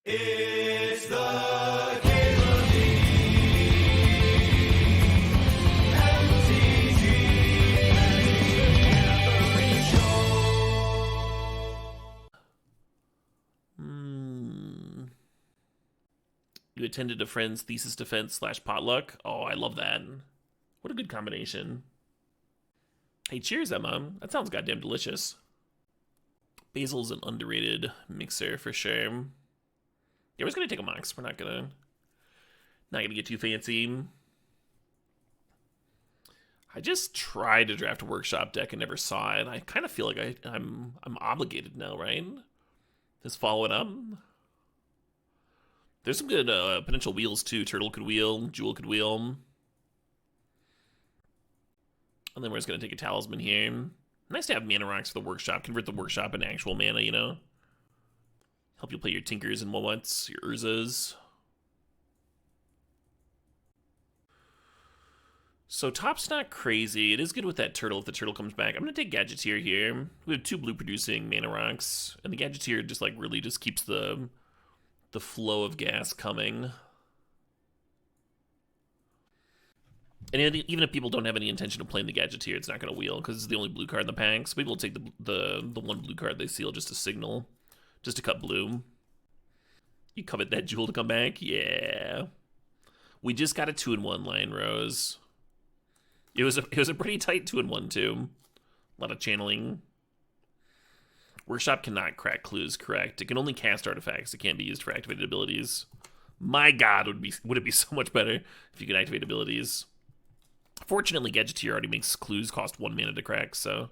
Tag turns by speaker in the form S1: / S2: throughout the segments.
S1: It's the Caleb MTG Show.
S2: You attended a friend's thesis defense / potluck. Oh, I love that. What a good combination. Hey, cheers, Emma. That sounds goddamn delicious. Basil's an underrated mixer for sure. Yeah, we're just gonna take a mox. We're not gonna get too fancy. I just tried to draft a workshop deck and never saw it. I kind of feel like I'm obligated now, right? Just follow it up. There's some good potential wheels too. Turtle could wheel, Jewel could wheel. And then we're just gonna take a talisman here. Nice to have mana rocks for the workshop. Convert the workshop into actual mana, you know? Help you play your Tinkers and what's, your Urzas. So top's not crazy. It is good with that turtle if the turtle comes back. I'm gonna take Gadgeteer here. We have 2 blue producing mana rocks, and the Gadgeteer just like really just keeps the flow of gas coming. And even if people don't have any intention of playing the Gadgeteer, it's not going to wheel because it's the only blue card in the pack. So people will take the one blue card they seal just to signal, just to cut blue. You covet that Jewel to come back? Yeah. We just got a 2-in-1 line, Rose. It was a pretty tight 2-in-1 too. A lot of channeling. Workshop cannot crack clues, correct? It can only cast artifacts. It can't be used for activated abilities. My God, would it be so much better if you could activate abilities? Fortunately, Gadgeteer already makes clues cost 1 mana to crack, so.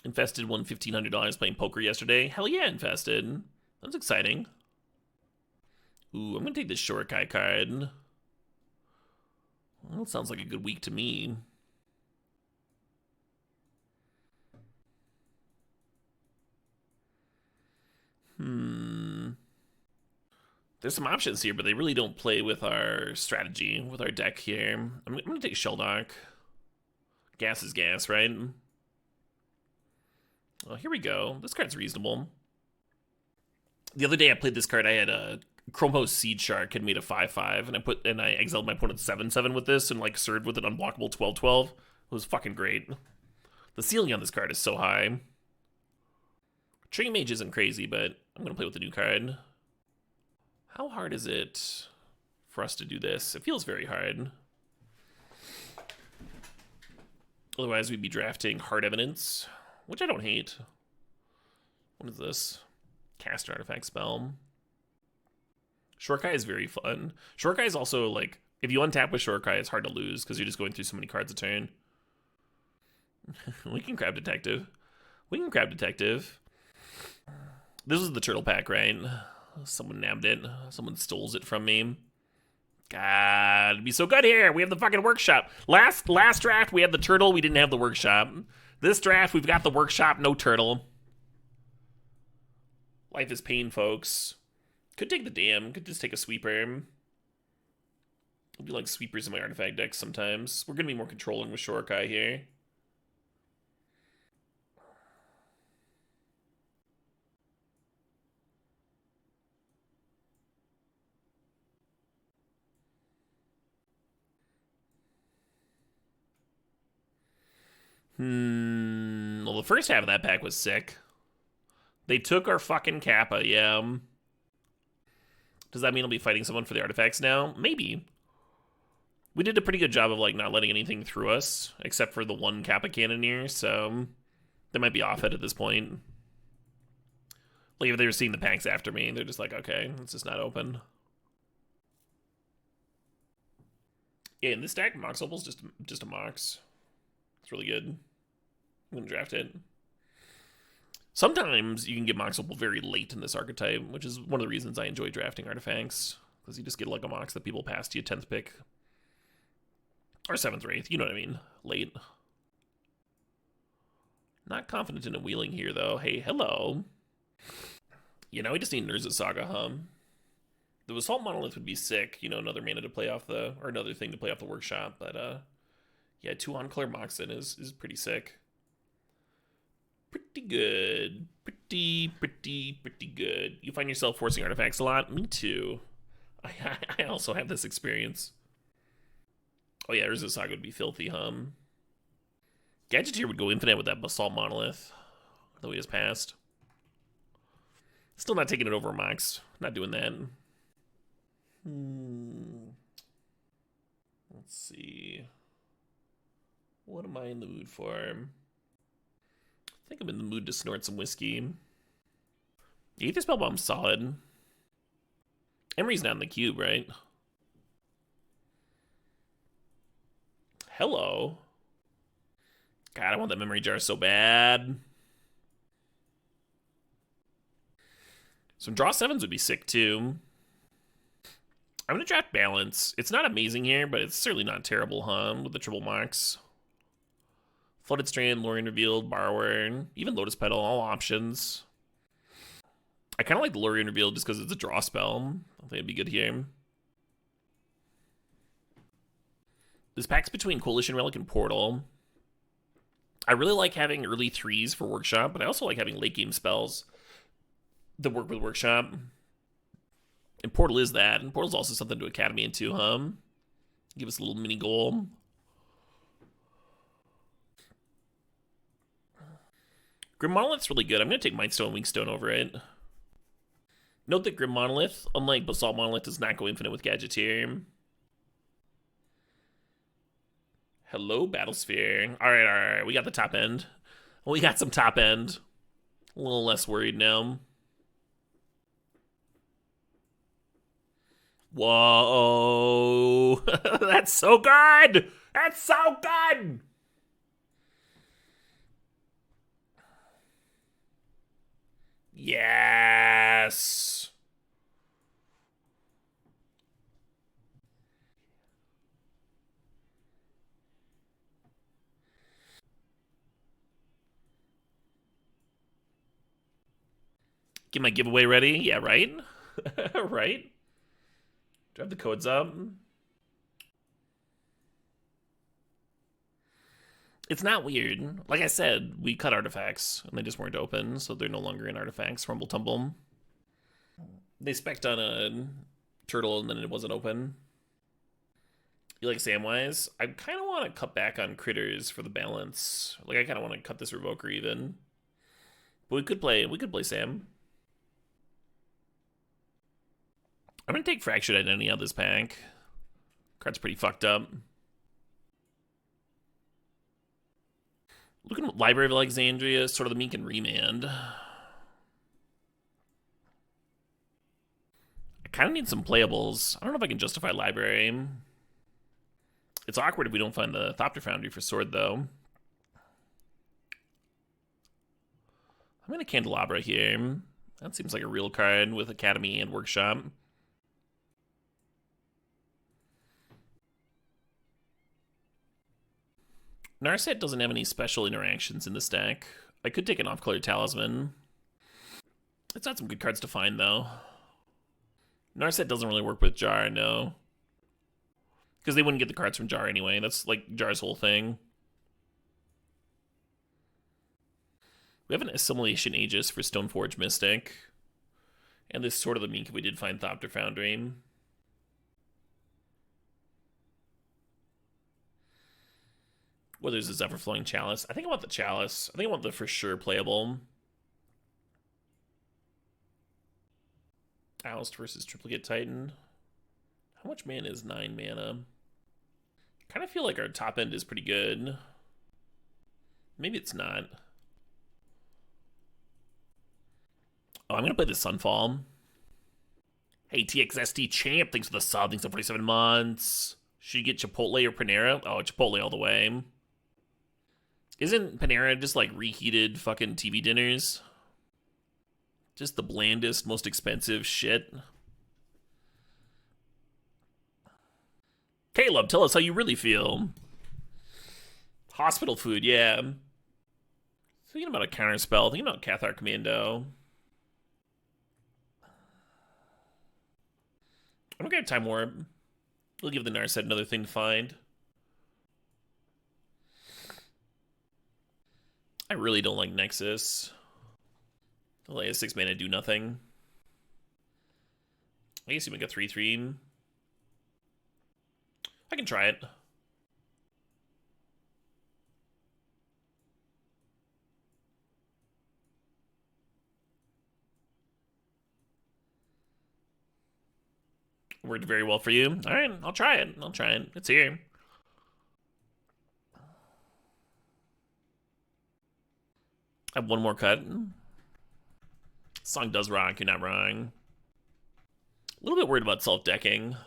S2: Infested won $1,500 playing poker yesterday. Hell yeah, Infested. That's exciting. Ooh, I'm gonna take this Shorikai card. Well, that sounds like a good week to me. There's some options here, but they really don't play with our strategy, with our deck here. I'm gonna take Shelldock. Gas is gas, right? Oh, here we go. This card's reasonable. The other day I played this card, I had a Chromos Seed Shark had made a 5/5, and I exiled my opponent 7/7 with this and like served with an unblockable 12/12. It was fucking great. The ceiling on this card is so high. Tree Mage isn't crazy, but I'm gonna play with the new card. How hard is it for us to do this? It feels very hard. Otherwise, we'd be drafting Hard Evidence, which I don't hate. What is this? Cast an artifact spell. Shortkai is very fun. Shortkai is also, like, if you untap with Shortkai, it's hard to lose because you're just going through so many cards a turn. We can Crab Detective. We can Crab Detective. This was the turtle pack, right? Someone nabbed it. Someone stole it from me. God, it'd be so good here. We have the fucking workshop. Last draft, we had the turtle. We didn't have the workshop. This draft, we've got the workshop, no turtle. Life is pain, folks. Could take the dam. Could just take a sweeper. I do like sweepers in my artifact decks sometimes. We're going to be more controlling with Shorkai here. Well, the first half of that pack was sick. They took our fucking Kappa, yeah. Does that mean I'll be fighting someone for the artifacts now? Maybe. We did a pretty good job of, like, not letting anything through us, except for the one Kappa Cannoneer, so they might be off it at this point. Like, if they were seeing the packs after me, they're just like, okay, it's just not open. Yeah, in this deck, Mox Opal's just a Mox. It's really good. I'm gonna draft it. Sometimes you can get Mox Opal very late in this archetype, which is one of the reasons I enjoy drafting artifacts. Because you just get like a Mox that people pass to you 10th pick. Or 7th or 8th, you know what I mean. Late. Not confident in a wheeling here, though. Hey, hello. You know, we just need Urza Saga, huh? The Assault Monolith would be sick. You know, another mana to play off the... Or another thing to play off the workshop, but, yeah, 2 Enclair Moxen is pretty sick. Pretty good. Pretty good. You find yourself forcing artifacts a lot? Me too. I also have this experience. Oh yeah, Urza Saga would be filthy, Gadgeteer would go infinite with that Basalt Monolith. Though he has passed. Still not taking it over Mox. Not doing that. Let's see. What am I in the mood for? I think I'm in the mood to snort some whiskey. Aether Spellbomb's solid. Emery's not in the cube, right? Hello. God, I want that memory jar so bad. Some draw sevens would be sick too. I'm gonna draft balance. It's not amazing here, but it's certainly not terrible, with the triple marks. Flooded Strand, Lorien Revealed, Borrower, even Lotus Petal, all options. I kind of like the Lorien Revealed just because it's a draw spell. I think it'd be good here. This pack's between Coalition Relic and Portal. I really like having early 3s for Workshop, but I also like having late game spells that work with Workshop. And Portal is that. And Portal's also something to Academy into, Give us a little mini goal. Grim Monolith's really good. I'm going to take Mindstone and Wingstone over it. Note that Grim Monolith, unlike Basalt Monolith, does not go infinite with Gadgeteer. Hello, Battlesphere. Alright. We got the top end. We got some top end. A little less worried now. Whoa. That's so good. That's so good. Yes. Get my giveaway ready. Yeah, right? Right? Do I have the codes up? It's not weird. Like I said, we cut artifacts, and they just weren't open, so they're no longer in artifacts. Rumble Tumble. They spec'd on a turtle, and then it wasn't open. You like Samwise? I kind of want to cut back on critters for the balance. Like, I kind of want to cut this Revoker even. But we could play Sam. I'm going to take Fractured Identity out of this pack. Card's pretty fucked up. Looking at Library of Alexandria, sort of the Meek and Remand. I kind of need some playables. I don't know if I can justify Library. It's awkward if we don't find the Thopter Foundry for Sword, though. I'm going to Candelabra here. That seems like a real card with Academy and Workshop. Narset doesn't have any special interactions in this deck. I could take an off-color Talisman. It's not some good cards to find, though. Narset doesn't really work with Jar, no. Because they wouldn't get the cards from Jar anyway. That's, like, Jar's whole thing. We have an Assimilation Aegis for Stoneforge Mystic. And this Sword of the Meek if we did find Thopter Foundry. Well, there's a Zephyr-Flowing Chalice. I think I want the Chalice. I think I want the for sure playable. Oust versus Triplicate Titan. How much mana is 9 mana? I kind of feel like our top end is pretty good. Maybe it's not. Oh, I'm going to play the Sunfall. Hey, TXST Champ, thanks for the sub. Thanks for 47 months. Should you get Chipotle or Panera? Oh, Chipotle all the way. Isn't Panera just like reheated fucking TV dinners? Just the blandest, most expensive shit. Caleb, tell us how you really feel. Hospital food, yeah. Thinking about a counterspell. Thinking about Cathar Commando. I'm gonna get Time Warp. We'll give the Narset another thing to find. I really don't like Nexus. Like a 6 mana do nothing. I guess you make a 3/3. I can try it. Worked very well for you. All right, I'll try it. I'll try it. It's here. I have one more cut. Song does rock. You're not wrong. A little bit worried about self-decking. I'm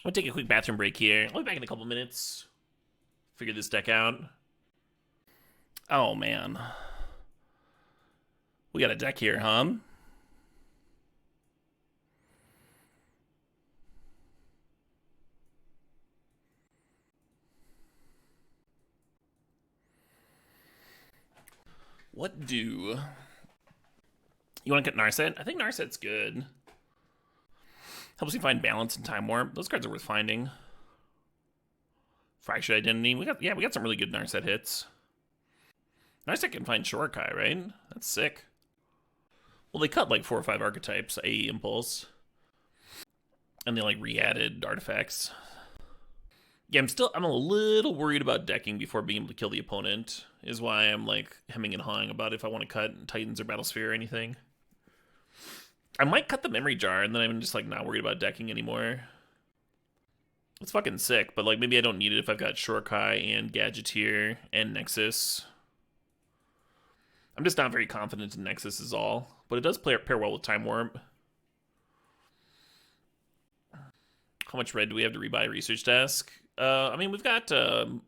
S2: gonna take a quick bathroom break here. I'll be back in a couple minutes. Figure this deck out. Oh, man. We got a deck here, huh? What do... You want to cut Narset? I think Narset's good. Helps you find balance and time warp. Those cards are worth finding. Fractured Identity. We got some really good Narset hits. Narset can find Shorkai, right? That's sick. Well, they cut like 4 or 5 archetypes, AE Impulse. And they like re-added artifacts. Yeah, I'm a little worried about decking before being able to kill the opponent, is why I'm like hemming and hawing about if I want to cut Titans or Battlesphere or anything. I might cut the Memory Jar, and then I'm just like not worried about decking anymore. It's fucking sick, but like maybe I don't need it if I've got Shorkai and Gadgeteer and Nexus. I'm just not very confident in Nexus is all, but it does pair well with Time Warp. How much red do we have to rebuy Research Desk? I mean, we've got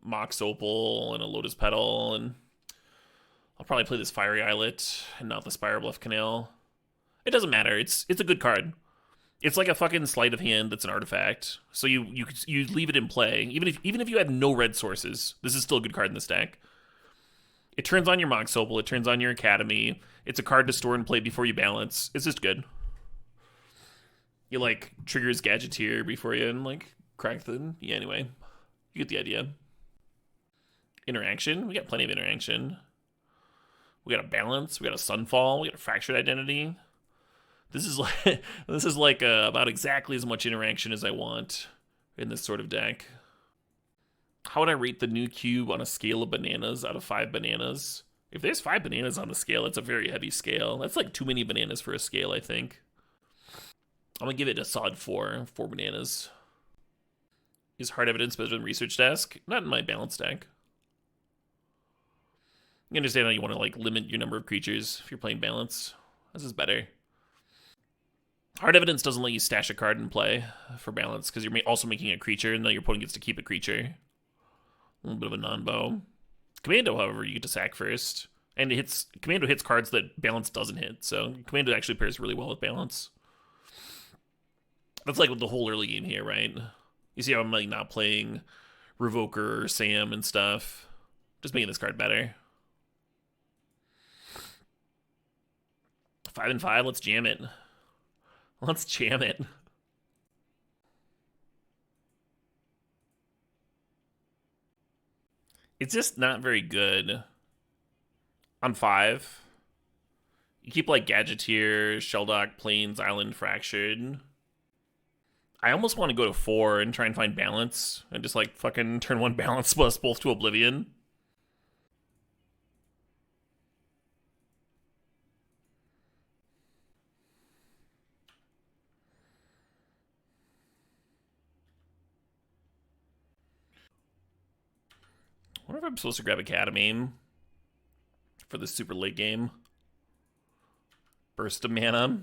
S2: Mox Opal and a Lotus Petal, and I'll probably play this Fiery Islet and not the Spire Bluff Canal. It doesn't matter. It's a good card. It's like a fucking sleight of hand that's an artifact. So you leave it in play. Even if you had no red sources, this is still a good card in this deck. It turns on your Mox Opal, it turns on your Academy. It's a card to store and play before you balance. It's just good. You like triggers Gadgeteer before you and like crack the... Yeah, anyway. You get the idea. Interaction. We got plenty of interaction. We got a balance. We got a Sunfall. We got a Fractured Identity. This is like about exactly as much interaction as I want in this sort of deck. How would I rate the new cube on a scale of bananas out of 5 bananas? If there's 5 bananas on the scale, that's a very heavy scale. That's like too many bananas for a scale, I think. I'm gonna give it a solid 4 bananas. Is Hard Evidence better than Research Desk? Not in my balance deck. You understand how you want to like limit your number of creatures if you're playing balance. This is better. Hard Evidence doesn't let you stash a card in play for balance because you're also making a creature, and then your opponent gets to keep a creature. A little bit of a non-bow. Commando, however, you get to sack first. And Commando hits cards that balance doesn't hit, so Commando actually pairs really well with balance. That's like the whole early game here, right? You see how I'm like not playing Revoker or Sam and stuff. Just making this card better. 5 and 5, let's jam it. Let's jam it. It's just not very good. On 5, you keep like Gadgeteer, Shelldock, Plains, Island, Fractured. I almost want to go to 4 and try and find balance and just like fucking turn 1 balance plus both to Oblivion. I wonder if I'm supposed to grab Academy for the super late game. Burst of mana.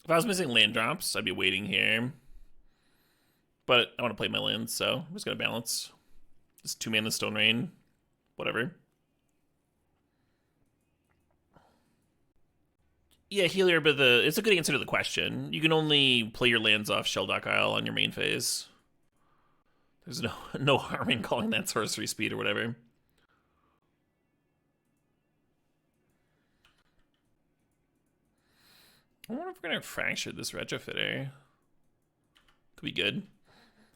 S2: If I was missing land drops, I'd be waiting here. But I want to play my lands, so I'm just going to balance. It's 2 mana Stone Rain. Whatever. Yeah, Healer, but it's a good answer to the question. You can only play your lands off Shelldock Isle on your main phase. There's no harm in calling that sorcery speed or whatever. I wonder if we're gonna fracture this retrofitter. Could be good.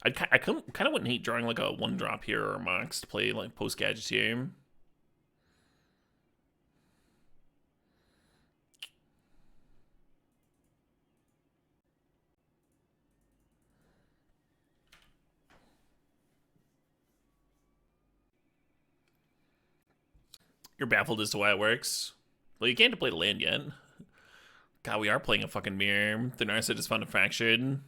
S2: I kind of wouldn't hate drawing like a 1-drop here or a Mox to play like post Gadgeteer. You're baffled as to why it works. Well, you can't play the land yet. God, we are playing a fucking mirror. The Narset just found a fractured.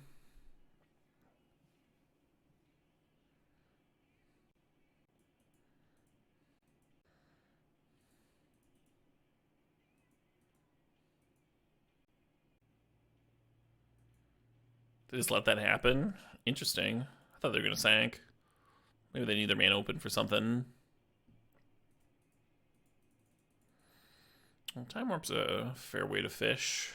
S2: They just let that happen? Interesting. I thought they were going to sank. Maybe they need their mana open for something. Well, Time Warp's a fair way to fish.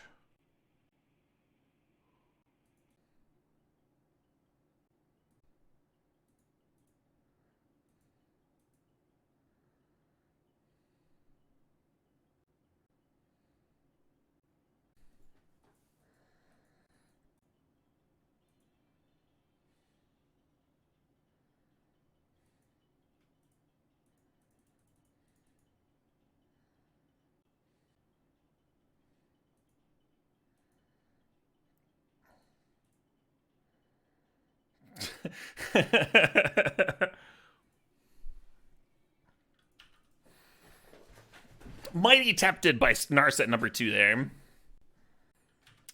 S2: Mighty tempted by Narset number 2 there.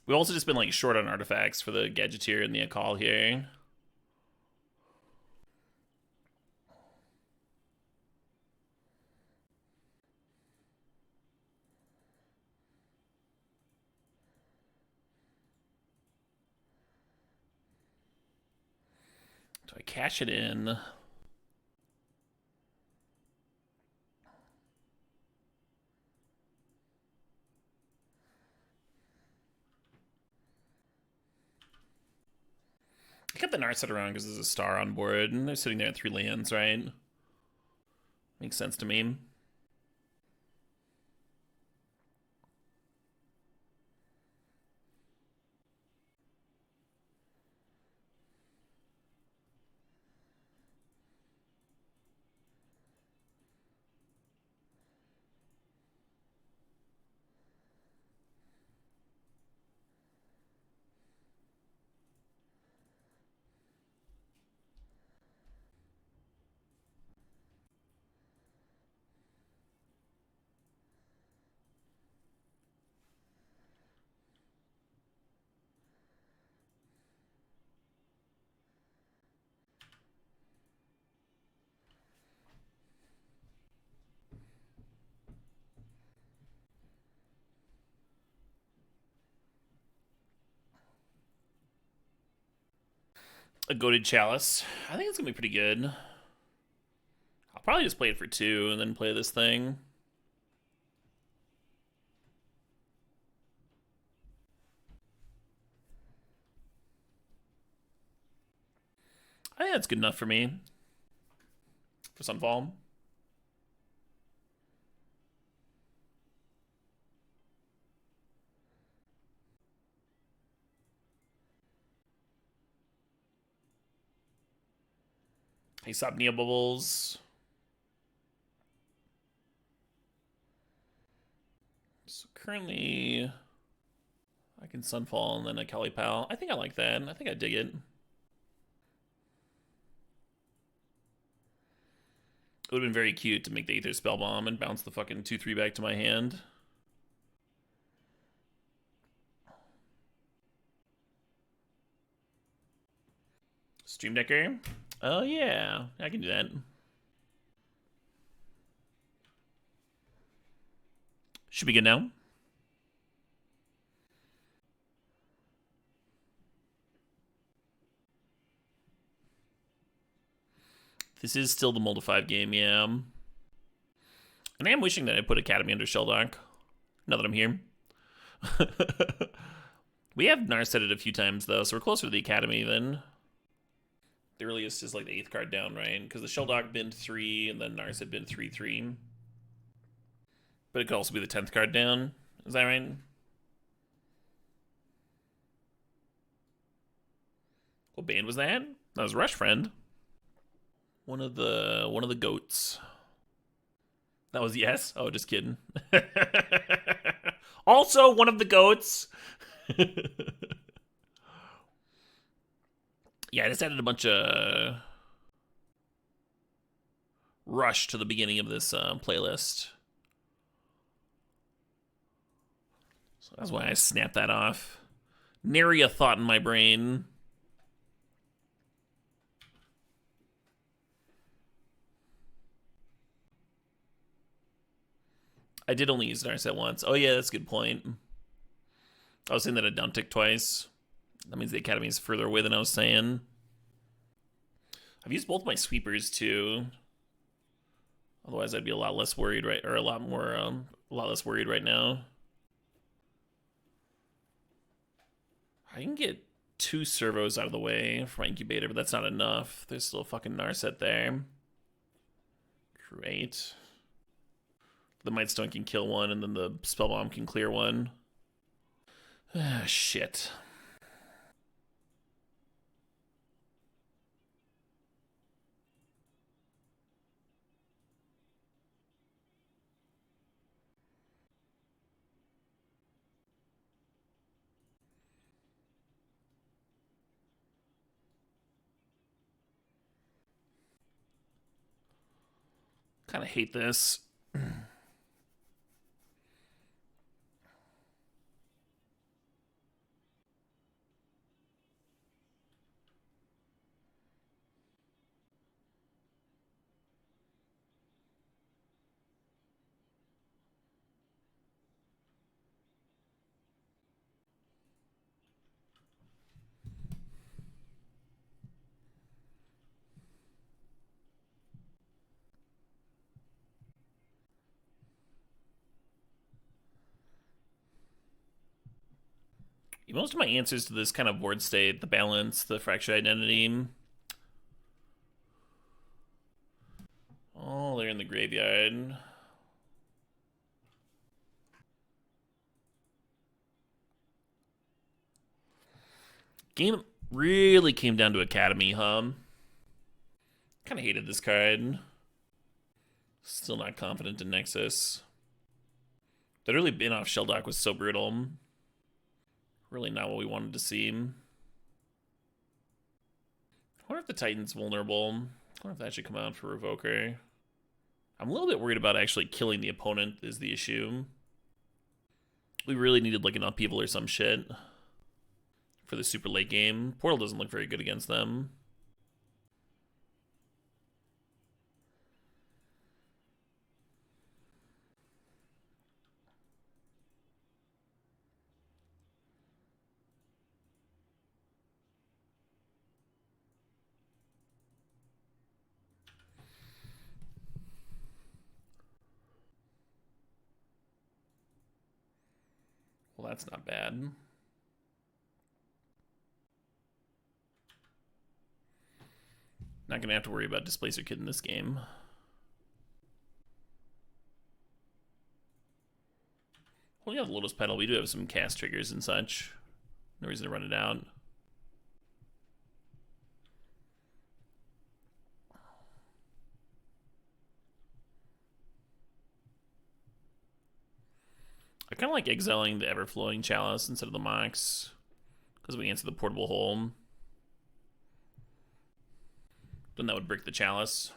S2: We've also just been like short on artifacts for the Gadgeteer and the Akal here. Do I cash it in? I kept the Narset around because there's a star on board, and they're sitting there at 3 lands, right? Makes sense to me. A Goated Chalice. I think it's gonna be pretty good. I'll probably just play it for 2 and then play this thing. I think that's good enough for me. For Sunfall. Insomnia Bubbles. So currently, I can Sunfall and then a Kelly Pal. I think I like that. I think I dig it. It would have been very cute to make the Aether Spell Bomb and bounce the fucking 2/3 back to my hand. Stream Decker. Oh yeah, I can do that. Should be good now. This is still the Mold 5 game, yeah. And I am wishing that I put Academy under Shelldock, now that I'm here. We have Narset it a few times, though, so we're closer to the Academy than... The earliest is like the 8th card down, right? Because the Shelldock binned 3, and then Narset binned 3/3. But it could also be the 10th card down. Is that right? What band was that? That was Rush Friend. One of the goats. That was yes? Oh, just kidding. Also one of the goats. Yeah, I just added a bunch of Rush to the beginning of this playlist. So that's why I snapped that off. Nary a thought in my brain. I did only use Narset once. Oh yeah, that's a good point. I was saying that I downticked twice. That means the Academy is further away than I was saying. I've used both my sweepers too. Otherwise, I'd be a lot less worried, right? Or a lot less worried right now. I can get 2 servos out of the way for my incubator, but that's not enough. There's still a fucking Narset there. Great. The Mightstone can kill one, and then the Spellbomb can clear one. Ah, shit. Kind of hate this. Most of my answers to this kind of board state, the balance, the fractured identity, oh, they're in the graveyard. Game really came down to Academy, huh? Kind of hated this card. Still not confident in Nexus. That early bin off Shelldock was so brutal. Really not what we wanted to see. I wonder if the Titan's vulnerable. I wonder if that should come out for Revoker. I'm a little bit worried about actually killing the opponent is the issue. We really needed like an upheaval or some shit for the super late game. Portal doesn't look very good against them. Well, that's not bad. Not gonna have to worry about Displacer Kid in this game. Well, we have Lotus Petal. We do have some cast triggers and such. No reason to run it out. I kind of like exiling the Everflowing Chalice instead of the Mox, because we answer the Portable Hole. Then that would brick the Chalice.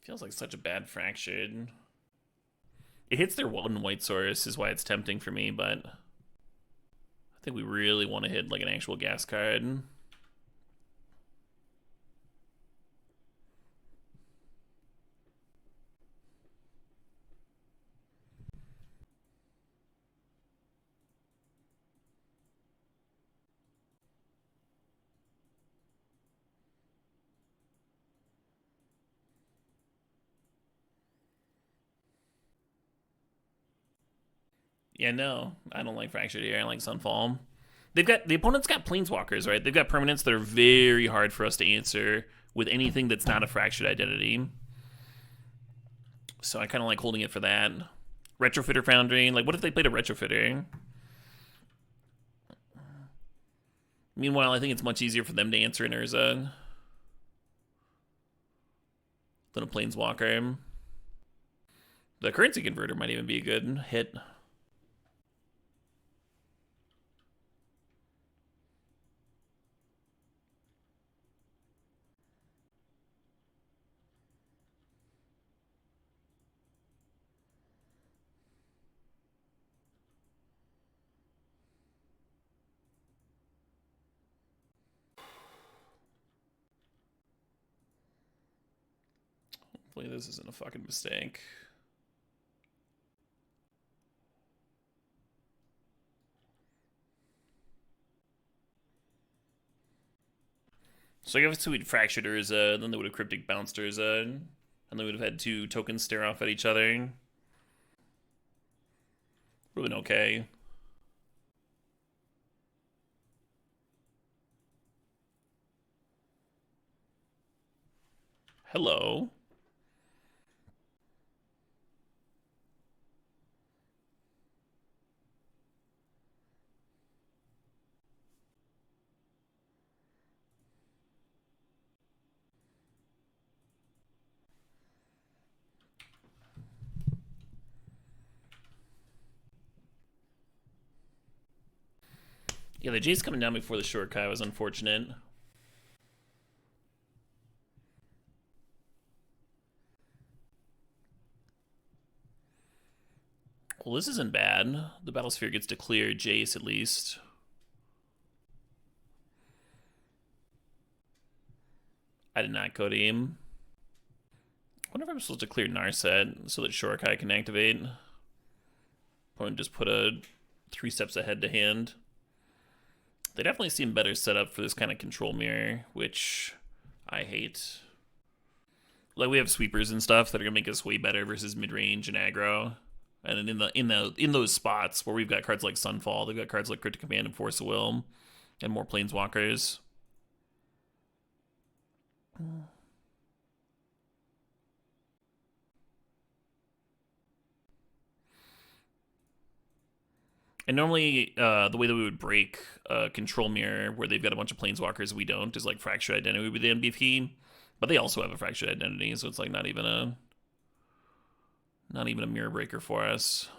S2: Feels like such a bad fractured. It hits their one white source is why it's tempting for me, but I think we really want to hit like an actual gas card. Yeah, no, I don't like Fractured here. I like Sunfall. The opponent's got Planeswalkers, right? They've got permanents that are very hard for us to answer with anything that's not a Fractured Identity. So I kind of like holding it for that. Retrofitter Foundry. Like, what if they played a Retrofitter? Meanwhile, I think it's much easier for them to answer an Urza than a Planeswalker. The Currency Converter might even be a good hit. Hopefully this isn't a fucking mistake. So I guess we'd Fractured Urza, then they would have Cryptic Bounced Urza, and they would have had 2 tokens stare off at each other. Would have been okay. Hello. Yeah, the Jace coming down before the short Kai was unfortunate. Well, this isn't bad. The Battlesphere gets to clear Jace at least. I did not code aim. I wonder if I'm supposed to clear Narset so that Shorikai can activate. Opponent just put a 3 steps ahead to hand. They definitely seem better set up for this kind of control mirror, which I hate. Like, we have sweepers and stuff that are gonna make us way better versus mid-range and aggro. And in those spots where we've got cards like Sunfall, they've got cards like Cryptic Command and Force of Will, and more Planeswalkers. And normally, the way that we would break a control mirror where they've got a bunch of Planeswalkers we don't is like Fractured Identity with the NBP, but they also have a Fractured Identity, so it's like not even a mirror breaker for us.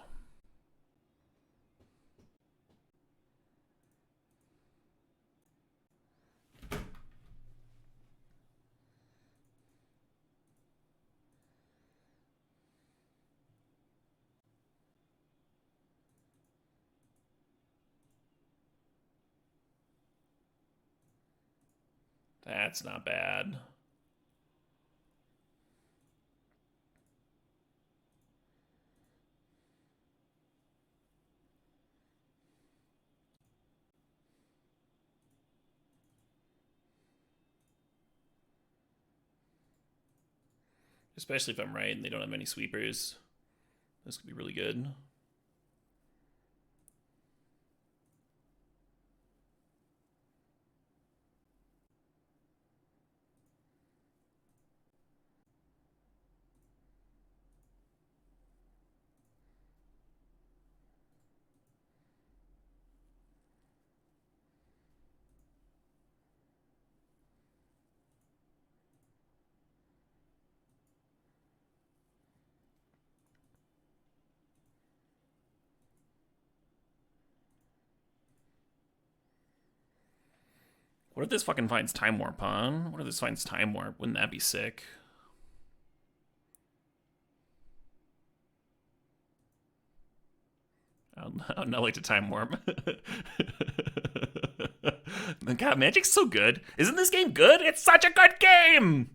S2: That's not bad. Especially if I'm right and they don't have any sweepers. This could be really good. What if this fucking finds Time Warp, huh? What if this finds Time Warp? Wouldn't that be sick? I'd not like to Time Warp. God, Magic's so good. Isn't this game good? It's such a good game!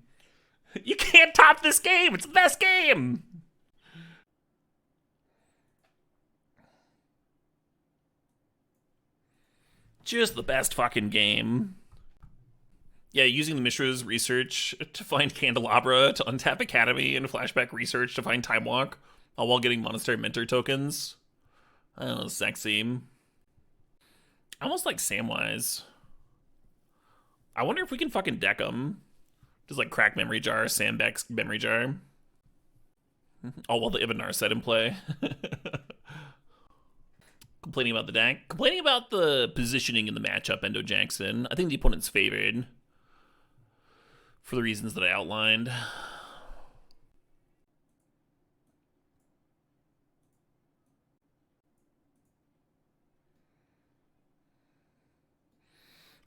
S2: You can't top this game! It's the best game! Just the best fucking game. Yeah, using the Mishra's research to find Candelabra, to untap Academy, and Flashback research to find Time Walk, all while getting Monastery Mentor tokens. I don't know, sexy. I almost like Samwise. I wonder if we can fucking deck them. Just like crack memory jar, Sandbeck's memory jar. Oh, well, the Ivanar set in play. Complaining about the deck. Complaining about the positioning in the matchup, Endo Jackson. I think the opponent's favored. For the reasons that I outlined.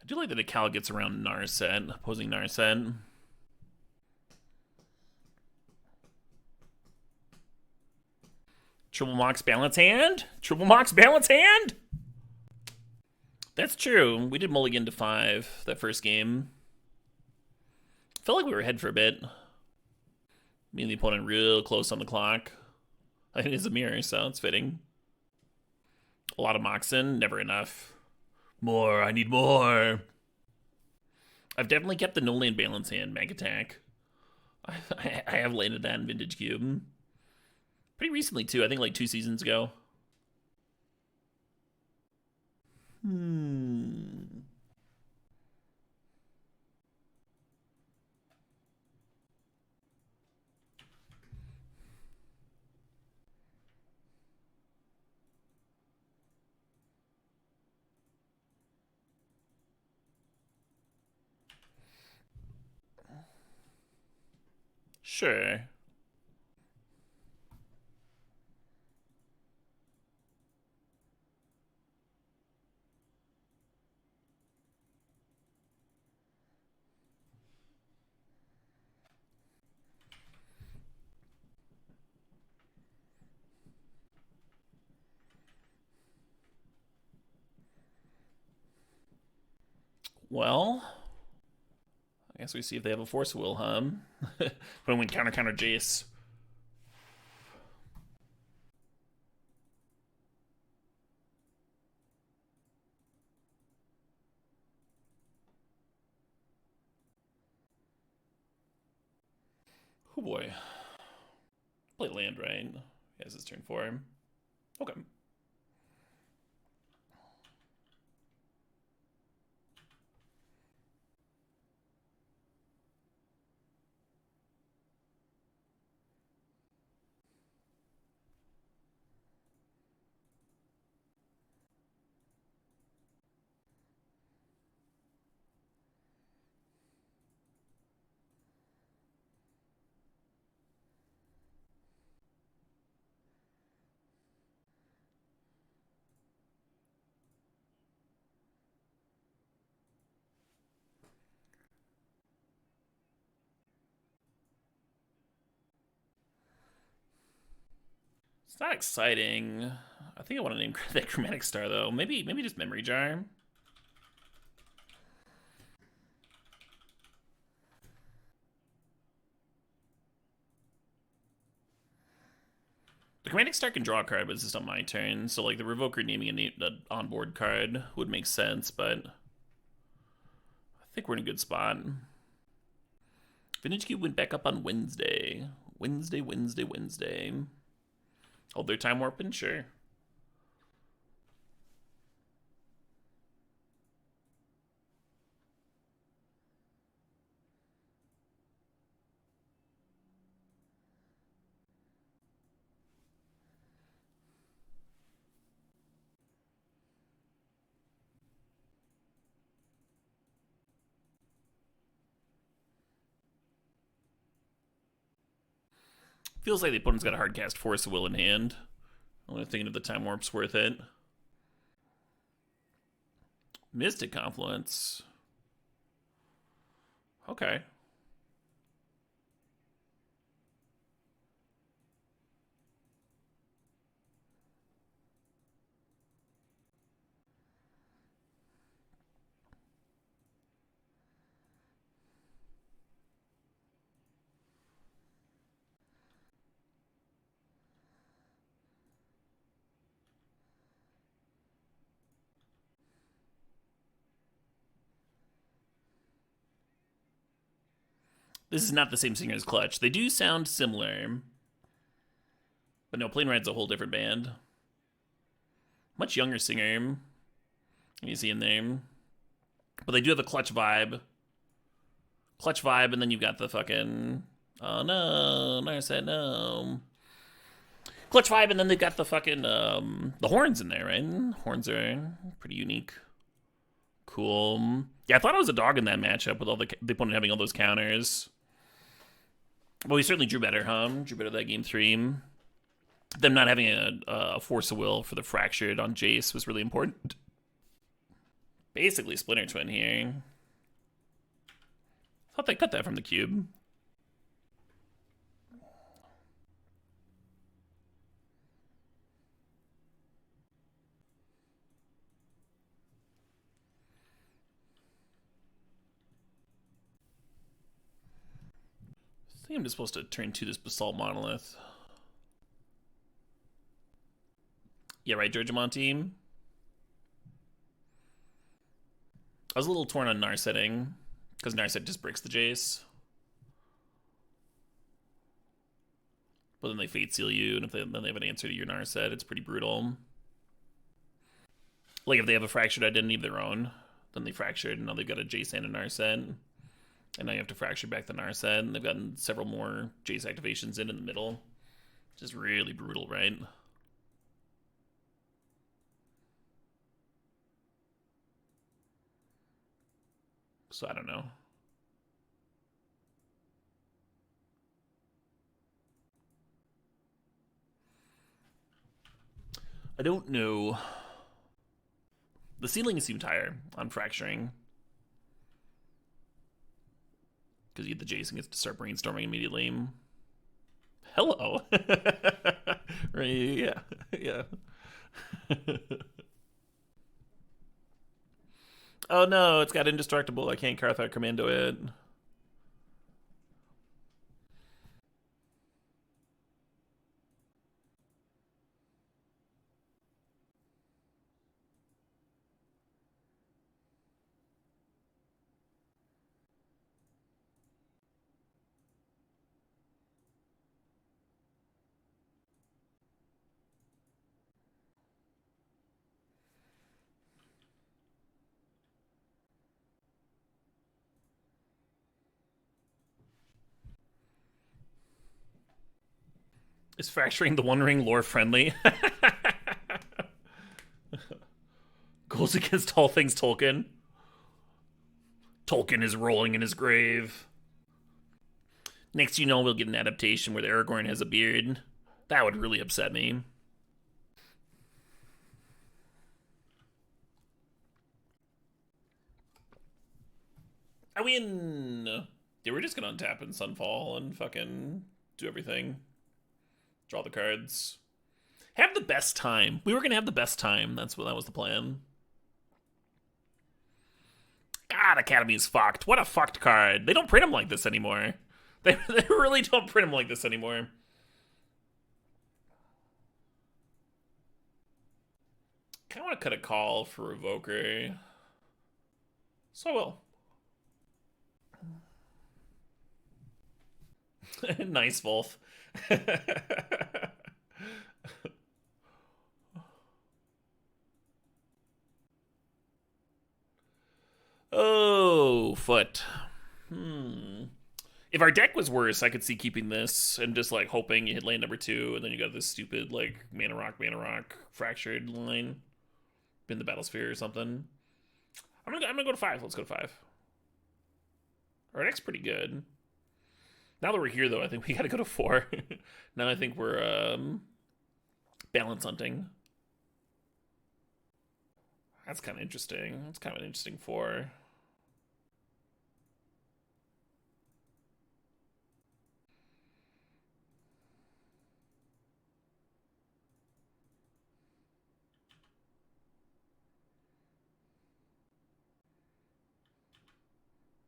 S2: I do like that Akal gets around Narset, opposing Narset. Triple Mox balance hand? Triple Mox balance hand? That's true. We did mulligan to 5 that first game. Felt like we were ahead for a bit. Me and the opponent real close on the clock. I think it's a mirror, so it's fitting. A lot of Moxen, never enough. More, I need more. I've definitely kept the no land balance hand, Mag Attack. I have landed that in Vintage Cube. Pretty recently, too. I think like 2 seasons ago. Sure. Well, I guess we see if they have a Force Will, huh? When we counter Jace. Oh boy. Play land, right? He has his turn 4. Okay. It's not exciting. I think I want to name that Chromatic Star, though. Maybe just Memory Jar. The Chromatic Star can draw a card, but it's just on my turn. So, like, the Revoker naming an onboard card would make sense, but I think we're in a good spot. Vintage Cube went back up on Wednesday. Wednesday. Hold their time warping? Sure. Feels like the opponent's got a hard cast Force of Will in hand. I'm only thinking if the time warp's worth it. Mystic Confluence. Okay. This is not the same singer as Clutch. They do sound similar. But no, Plane Ride's a whole different band. Much younger singer. You see in there. But they do have a clutch vibe. Clutch vibe, and then you've got the fucking... Oh no, Narset, no. Clutch vibe, and then they've got the fucking, the horns in there, right? Horns are pretty unique. Cool. Yeah, I thought I was a dog in that matchup with all the opponent having all those counters. Well, we certainly drew better, huh? Drew better that game 3. Them not having a Force of Will for the Fractured on Jace was really important. Basically Splinter Twin here. Thought they cut that from the cube. I think I'm just supposed to turn to this Basalt Monolith. Yeah, right, Georgia Monty? I was a little torn on Narsetting, because Narset just breaks the Jace. But then they Fate Seal you, and then they have an answer to your Narset, it's pretty brutal. Like, if they have a Fractured Identity of their own, then they Fractured, and now they've got a Jace and a Narset. And now you have to Fracture back the Narset, and they've gotten several more Jace activations in the middle. Just really brutal, right? So I don't know. I don't know. The ceiling seemed higher on Fracturing. Because you get the Jason gets to start brainstorming immediately. Hello. Right, yeah. Yeah. Oh no, it's got indestructible. I can't Karthar Commando it. Is Fracturing the One Ring lore friendly? Goes against all things Tolkien. Tolkien is rolling in his grave. Next, you know, we'll get an adaptation where Aragorn has a beard. That would really upset me. I mean, yeah, we're just gonna untap and Sunfall and fucking do everything. Draw the cards. Have the best time. We were gonna have the best time. That was the plan. God, Academy is fucked. What a fucked card. They don't print them like this anymore. They really don't print them like this anymore. Kind of want to cut a call for Revoker. So I will. Nice, Wolf. Oh, foot. If our deck was worse, I could see keeping this and just like hoping you hit lane number 2, and then you got this stupid like mana rock, fractured line in the Battlesphere or something. I'm gonna go to 5. Let's go to 5. Our deck's pretty good. Now that we're here, though, I think we gotta go to 4. Now I think we're balance hunting. That's kind of interesting. That's kind of an interesting 4.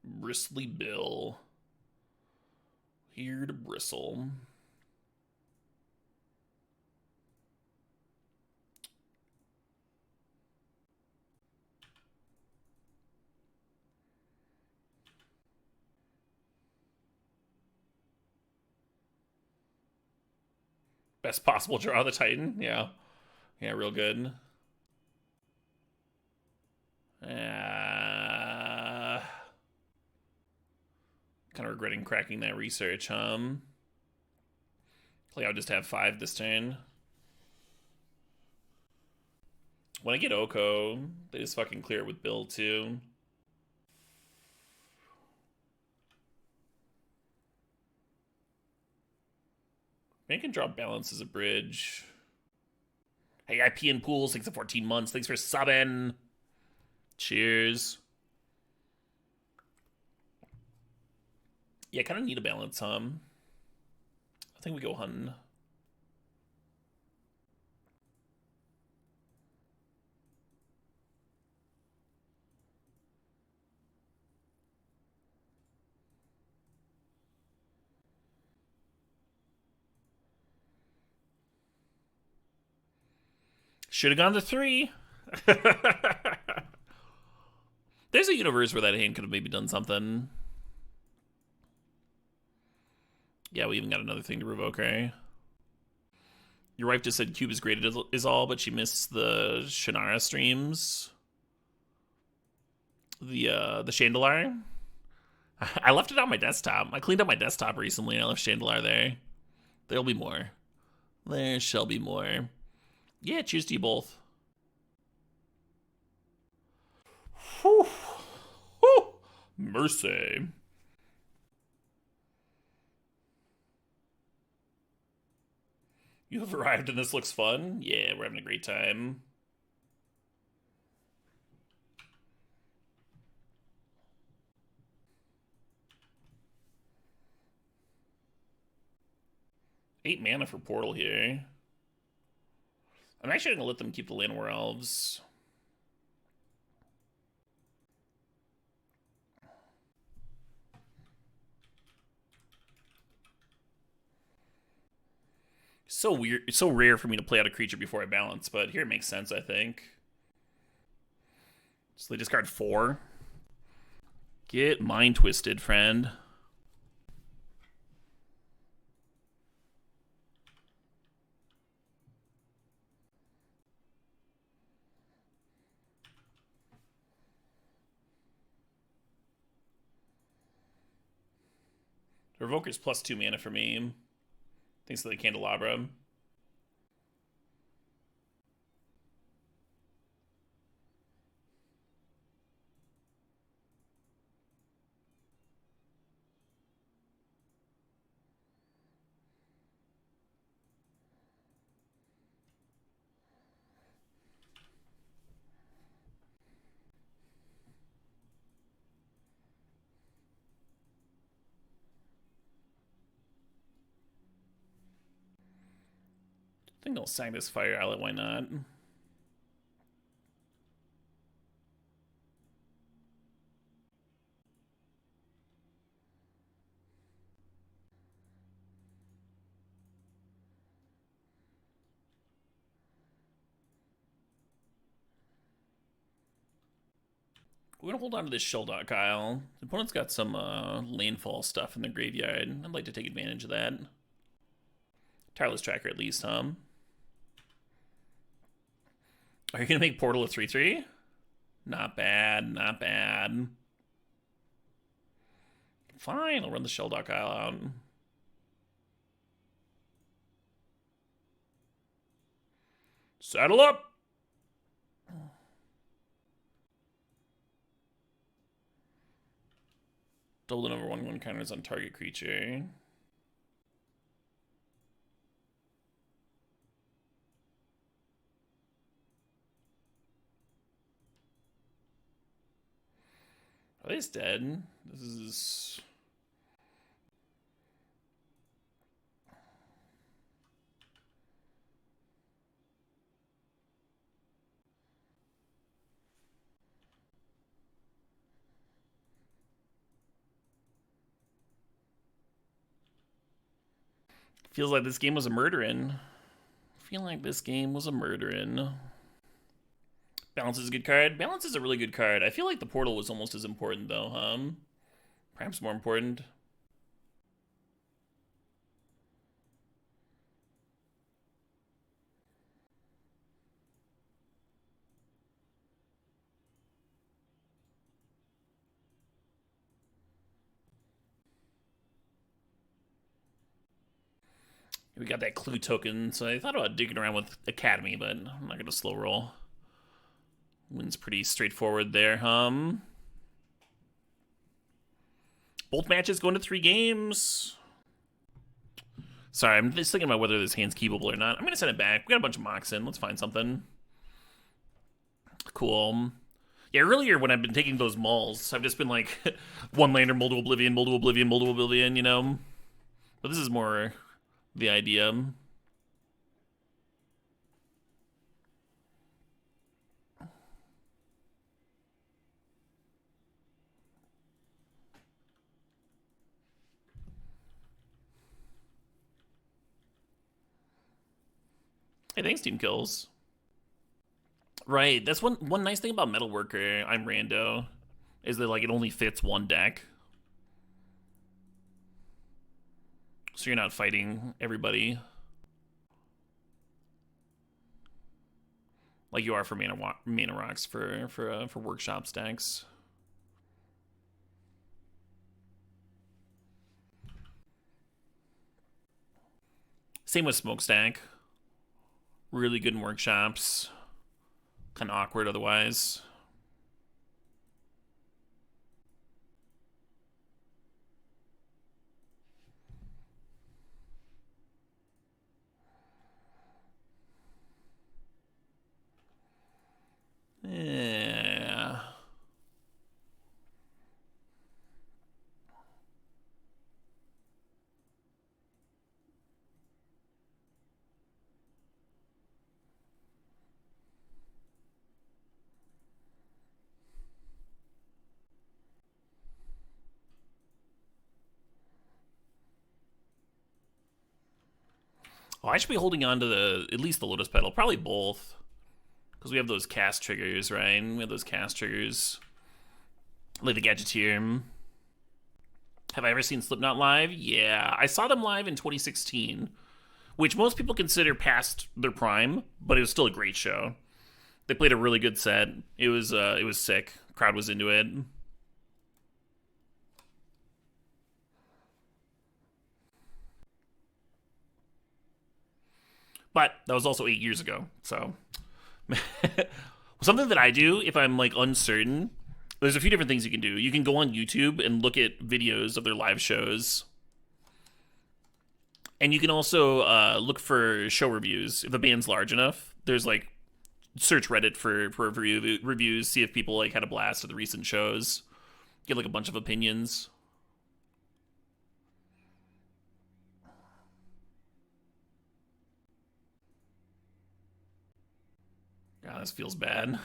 S2: Bristly Bill. Here to bristle. Best possible draw of the Titan. Yeah. Yeah, real good. Kind of regretting cracking that research, Play I'll just have 5 this turn. When I get Oko, they just fucking clear it with Bill too. Maybe I can drop Balance as a bridge. Hey, IP and Pools, thanks for 14 months. Thanks for subbing. Cheers. Yeah, kind of need a balance, I think we go hunting. Should have gone to 3. There's a universe where that hand could have maybe done something. Yeah, we even got another thing to revoke, right? Your wife just said Cube is great is all, but she missed the Shannara streams. The Chandelar. I left it on my desktop. I cleaned up my desktop recently and I left Chandelar there. There'll be more. There shall be more. Yeah, cheers to you both. Whew. Whew. Mercy. You have arrived and this looks fun? Yeah, we're having a great time. Eight mana for Portal here. I'm actually gonna let them keep the Llanowar Elves. So weird. It's so rare for me to play out a creature before I balance, but here it makes sense, I think. So they discard 4. Get mind twisted, friend. The Revoker's plus 2 mana for me. Thanks to the Candelabra. I think they'll sang this Fire Outlet, why not? We're gonna hold on to this Sheldot, Kyle. The opponent's got some landfall stuff in their graveyard. I'd like to take advantage of that. Tireless Tracker at least, Are you gonna make Portal a 3/3? Not bad, not bad. Fine, I'll run the Sheldot Kyle out. Saddle up! Double the number 1/1 counters on target creature. Are they just dead? This is... Feels like this game was a murderin'. Balance is a good card. Balance is a really good card. I feel like the Portal was almost as important, though, Perhaps more important. We got that clue token, so I thought about digging around with Academy, but I'm not going to slow roll. Win's pretty straightforward there. Both matches going to 3 games. Sorry, I'm just thinking about whether this hand's keepable or not. I'm going to send it back. We got a bunch of mocks in. Let's find something. Cool. Yeah, earlier when I've been taking those mauls, I've just been like, one lander, multiple oblivion, multiple oblivion, multiple oblivion, you know? But this is more the idea. Hey, thanks, Team Kills. Right, that's one nice thing about Metalworker, I'm rando, is that like it only fits one deck. So you're not fighting everybody like you are for mana rocks for workshop stacks. Same with smokestack. Really good in workshops. Kind of awkward otherwise. Yeah. Oh, I should be holding on to at least the Lotus Petal, probably both, because we have those cast triggers, right? We have those cast triggers, like the Gadgeteer. Have I ever seen Slipknot live? Yeah, I saw them live in 2016, which most people consider past their prime, but it was still a great show. They played a really good set. It was sick. Crowd was into it. But that was also 8 years ago, so something that I do if I'm like uncertain. There's a few different things you can do. You can go on YouTube and look at videos of their live shows. And you can also look for show reviews. If the band's large enough, there's like search Reddit for reviews, see if people like had a blast at the recent shows. Get like a bunch of opinions. God, this feels bad.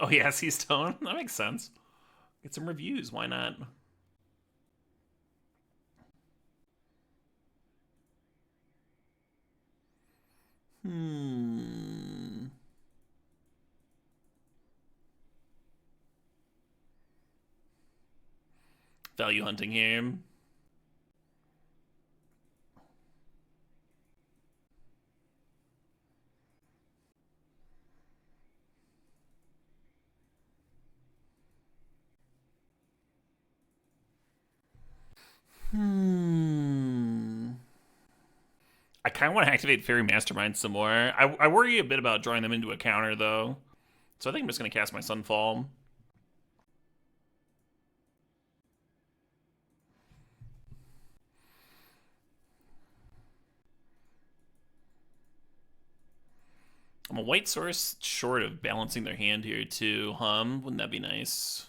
S2: Oh yeah, Sea Stone. That makes sense. Get some reviews. Why not? Hmm. Value hunting here. Hmm. I kind of want to activate Fairy Mastermind some more. I worry a bit about drawing them into a counter, though. So I think I'm just going to cast my Sunfall. I'm a white source short of balancing their hand here, too. Wouldn't that be nice?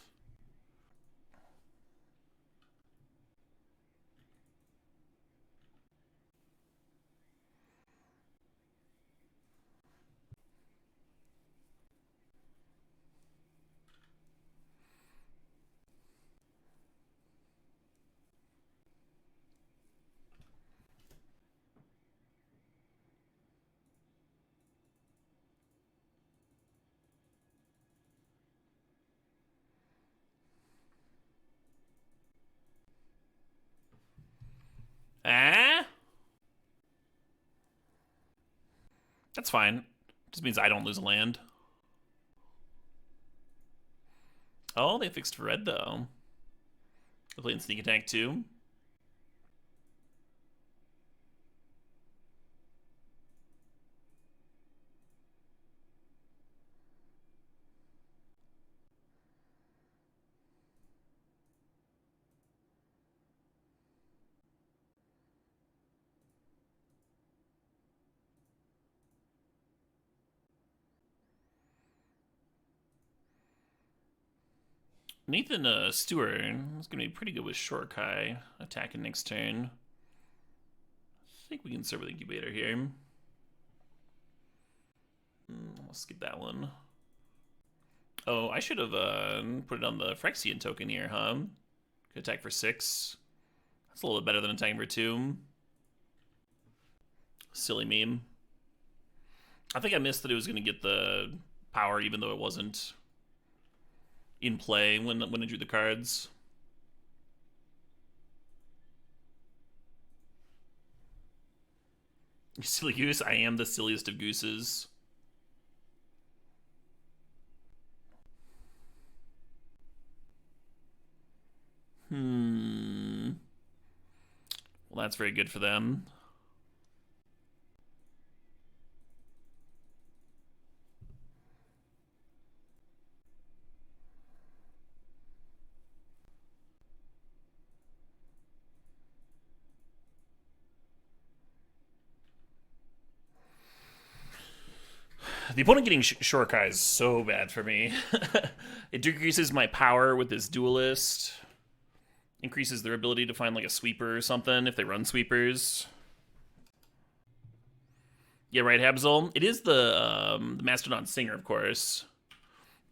S2: That's fine. Just means I don't lose a land. Oh, they fixed red, though. They're playing sneak attack, too. Nathan Stewart is going to be pretty good with Shorkai attacking next turn. I think we can serve with Incubator here. I'll skip that one. Oh, I should have put it on the Phyrexian token here, huh? Could attack for 6. That's a little bit better than attacking for 2. Silly meme. I think I missed that it was going to get the power even though it wasn't in play when I drew the cards. You silly goose, I am the silliest of gooses. Well, that's very good for them. The opponent getting Shorkai is so bad for me. It decreases my power with this duelist. Increases their ability to find like a sweeper or something if they run sweepers. Yeah, right, Habzol. It is the Mastodon Singer, of course.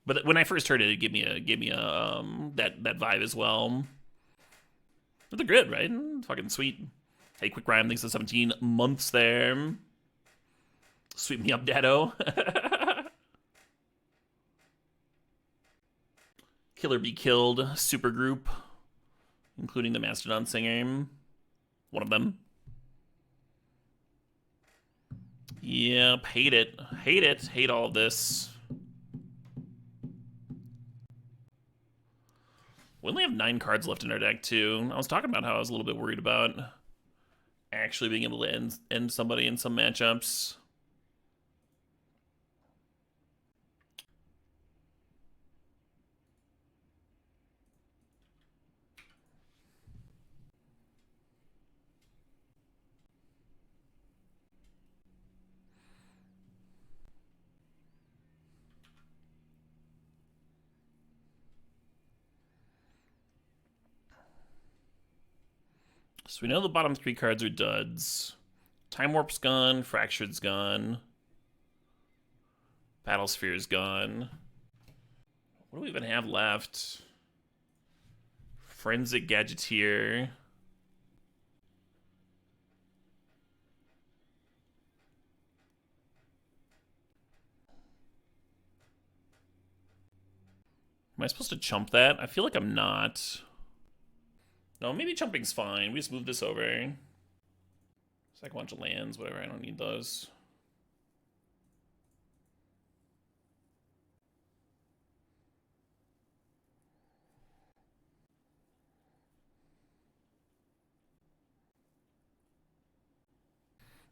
S2: But when I first heard it, it gave me that vibe as well. But they're good, right? Fucking sweet. Hey, Quick Rhyme, thanks for 17 months there. Sweep me up, Dado. Killer Be Killed, Supergroup, including the Mastodon Singer. One of them. Yep, hate it. Hate it. Hate all of this. We only have 9 cards left in our deck, too. I was talking about how I was a little bit worried about actually being able to end somebody in some matchups. So we know the bottom 3 cards are duds. Time Warp's gone, Fractured's gone. Battlesphere's gone. What do we even have left? Forensic Gadgeteer. Am I supposed to chump that? I feel like I'm not. No, maybe chumping's fine. We just move this over. It's like a bunch of lands, whatever. I don't need those.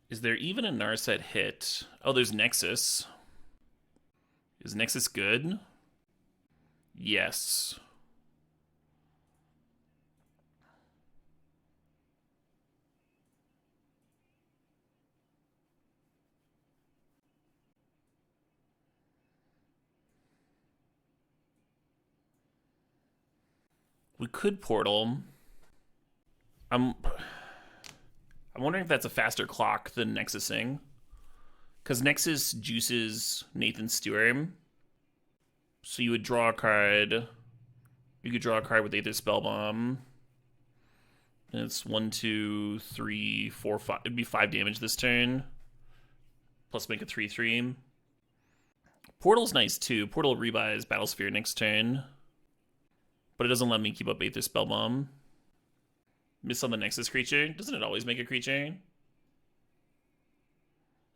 S2: Is there even a Narset hit? Oh, there's Nexus. Is Nexus good? Yes. We could portal. I'm wondering if that's a faster clock than Nexusing. Because Nexus juices Nathan Stewart. So you would draw a card. You could draw a card with Aether Spellbomb. And it's 1, 2, 3, 4, 5. It'd be 5 damage this turn. Plus make a 3/3. Portal's nice too. Portal rebuys Battlesphere next turn. But it doesn't let me keep up Aether Spellbomb. Miss on the Nexus creature? Doesn't it always make a creature?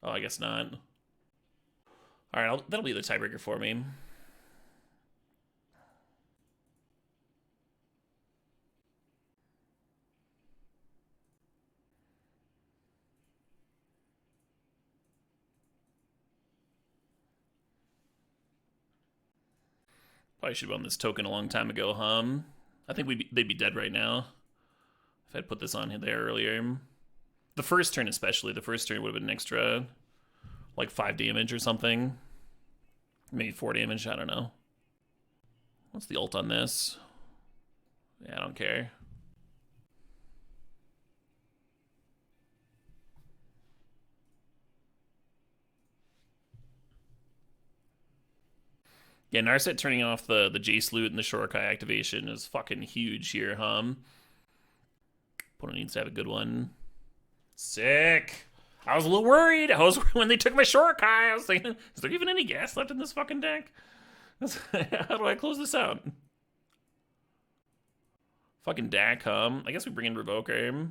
S2: Oh, I guess not. All right, that'll be the tiebreaker for me. Probably should have won this token a long time ago, I think they'd be dead right now if I'd put this on there earlier. The first turn especially. The first turn would have been an extra, like 5 damage or something. Maybe 4 damage, I don't know. What's the ult on this? Yeah, I don't care. Yeah, Narset turning off the Jace loot and the Shorokai activation is fucking huge here, Opponent needs to have a good one. Sick! I was a little worried. When they took my Shorokai, I was thinking, is there even any gas left in this fucking deck? How do I close this out? Fucking Dak, I guess we bring in Revoker.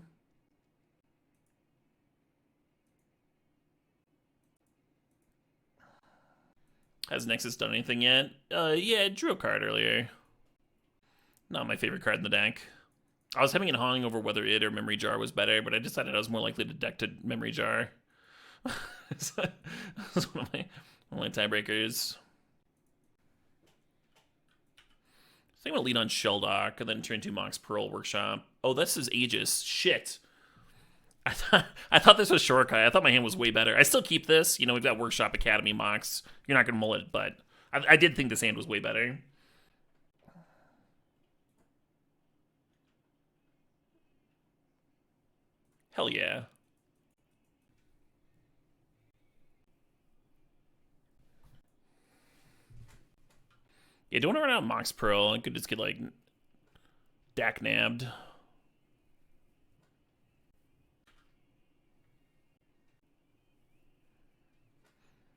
S2: Has Nexus done anything yet? Yeah, it drew a card earlier. Not my favorite card in the deck. I was having it hawing over whether it or Memory Jar was better, but I decided I was more likely to deck to Memory Jar. That's one of my tiebreakers. I think I'm gonna lead on Shelldock and then turn to Mox Pearl Workshop. Oh, this is Aegis. Shit. I thought this was Shorokai. I thought my hand was way better. I still keep this. You know, we've got Workshop Academy Mox. You're not gonna mull it, but I did think this hand was way better. Hell yeah. Yeah, don't want to run out Mox Pearl. I could just get, like, Dak nabbed.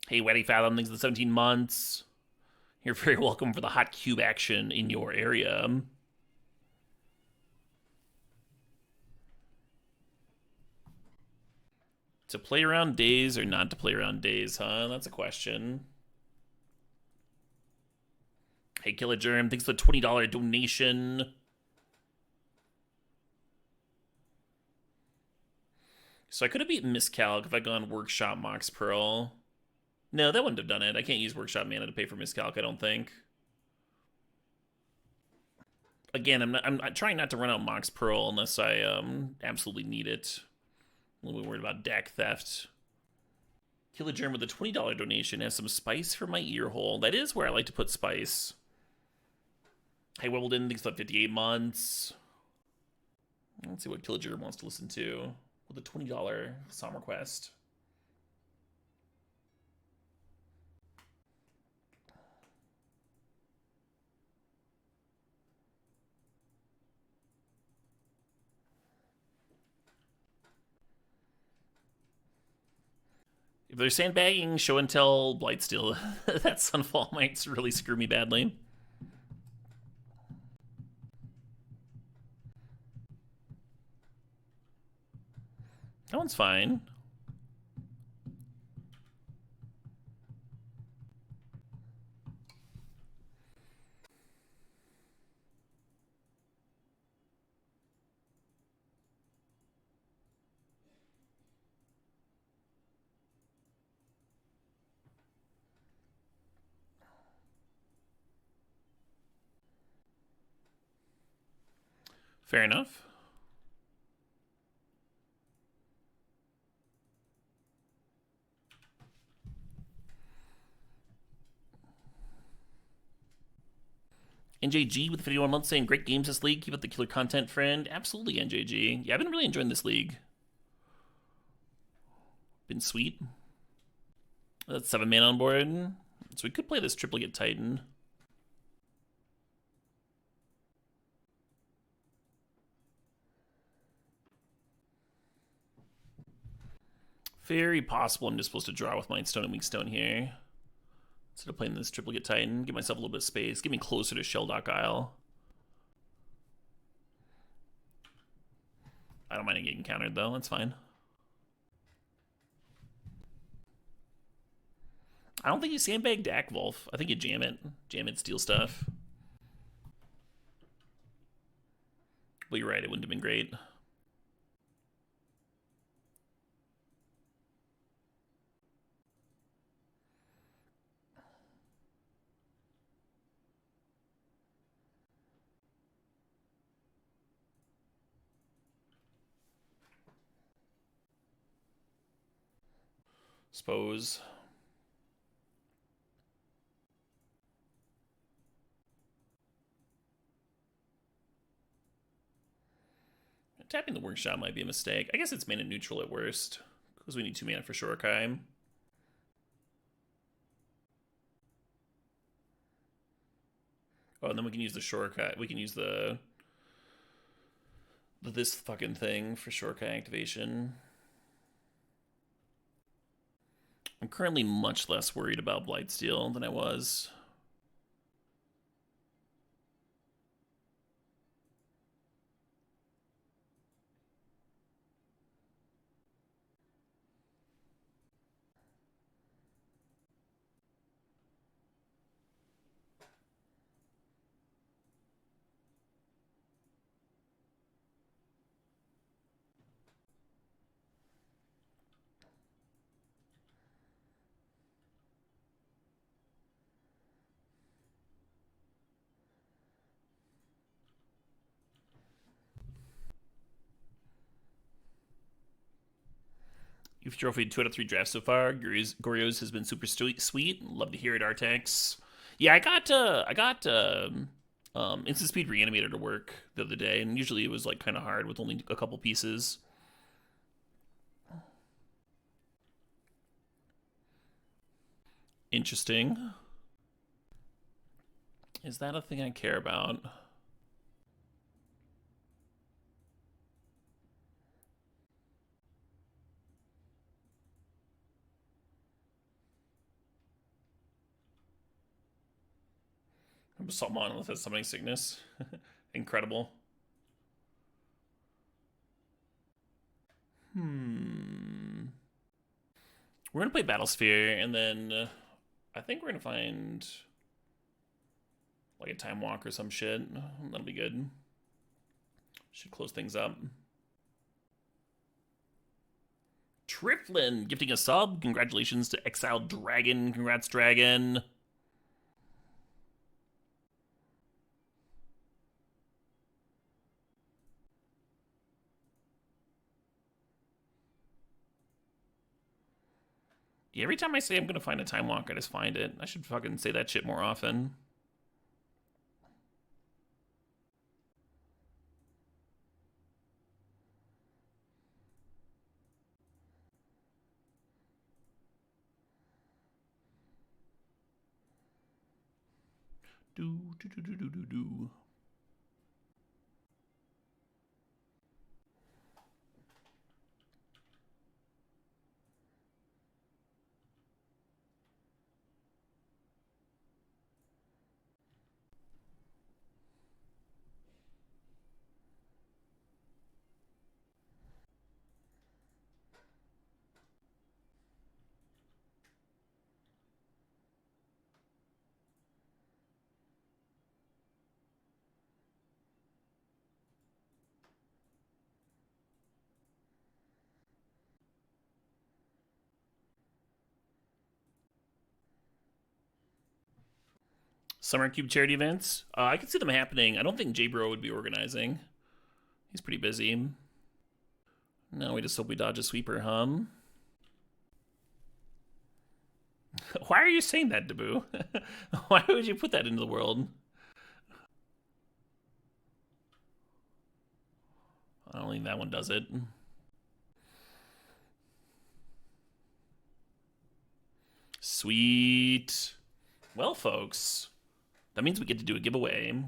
S2: Hey, Wetty Fathom, thanks for the 17 months. You're very welcome for the hot cube action in your area. To play around days or not to play around days, That's a question. Hey, Killer Germ, thanks for the $20 donation. So I could have beaten Miscalc if I'd gone Workshop Mox Pearl. No, that wouldn't have done it. I can't use Workshop Mana to pay for Miscalc, I don't think. Again, I'm trying not to run out Mox Pearl unless I absolutely need it. I'm a little bit worried about deck theft. Killer Germ with a $20 donation has some spice for my ear hole. That is where I like to put spice. Hey, Wimbledon, thanks for 58 months. Let's see what Killer Germ wants to listen to with a $20 song request. If they're sandbagging show and tell Blightsteel, that Sunfall might really screw me badly. That one's fine. Fair enough. NJG with 51 months saying, great games this league. Keep up the killer content, friend. Absolutely, NJG. Yeah, I've been really enjoying this league. Been sweet. That's 7 mana on board. So we could play this Triplicate Titan. Very possible I'm just supposed to draw with Mindstone and Weakstone here. Instead of playing this Triplicate Titan, give myself a little bit of space. Get me closer to Shelldock Isle. I don't mind it getting countered, though. That's fine. I don't think you sandbag Dak Wolf. I think you jam it. Jam it, steal stuff. Well, you're right. It wouldn't have been great. Suppose. Tapping the workshop might be a mistake. I guess it's mana neutral at worst, because we need 2 mana for Shorkai. Oh, and then we can use the Shorkai. We can use the this fucking thing for Shorkai activation. I'm currently much less worried about Blightsteel than I was. You've trophied 2 out of 3 drafts so far. Goryo's has been super sweet. Love to hear it, Artex. Yeah, I got instant speed reanimator to work the other day, and usually it was like kind of hard with only a couple pieces. Interesting. Is that a thing I care about? Assault Monolith has summoning sickness. Incredible. We're gonna play Battlesphere, and then I think we're gonna find like a Time Walk or some shit. That'll be good. Should close things up. Triflin gifting a sub. Congratulations to Exiled Dragon. Congrats, Dragon. Yeah, every time I say I'm gonna find a Time Walk, I just find it. I should fucking say that shit more often. Do. Summer Cube charity events. I can see them happening. I don't think J-Bro would be organizing. He's pretty busy. No, we just hope we dodge a sweeper, hum. Why are you saying that, Dabu? Why would you put that into the world? I don't think that one does it. Sweet. Well, folks, that means we get to do a giveaway.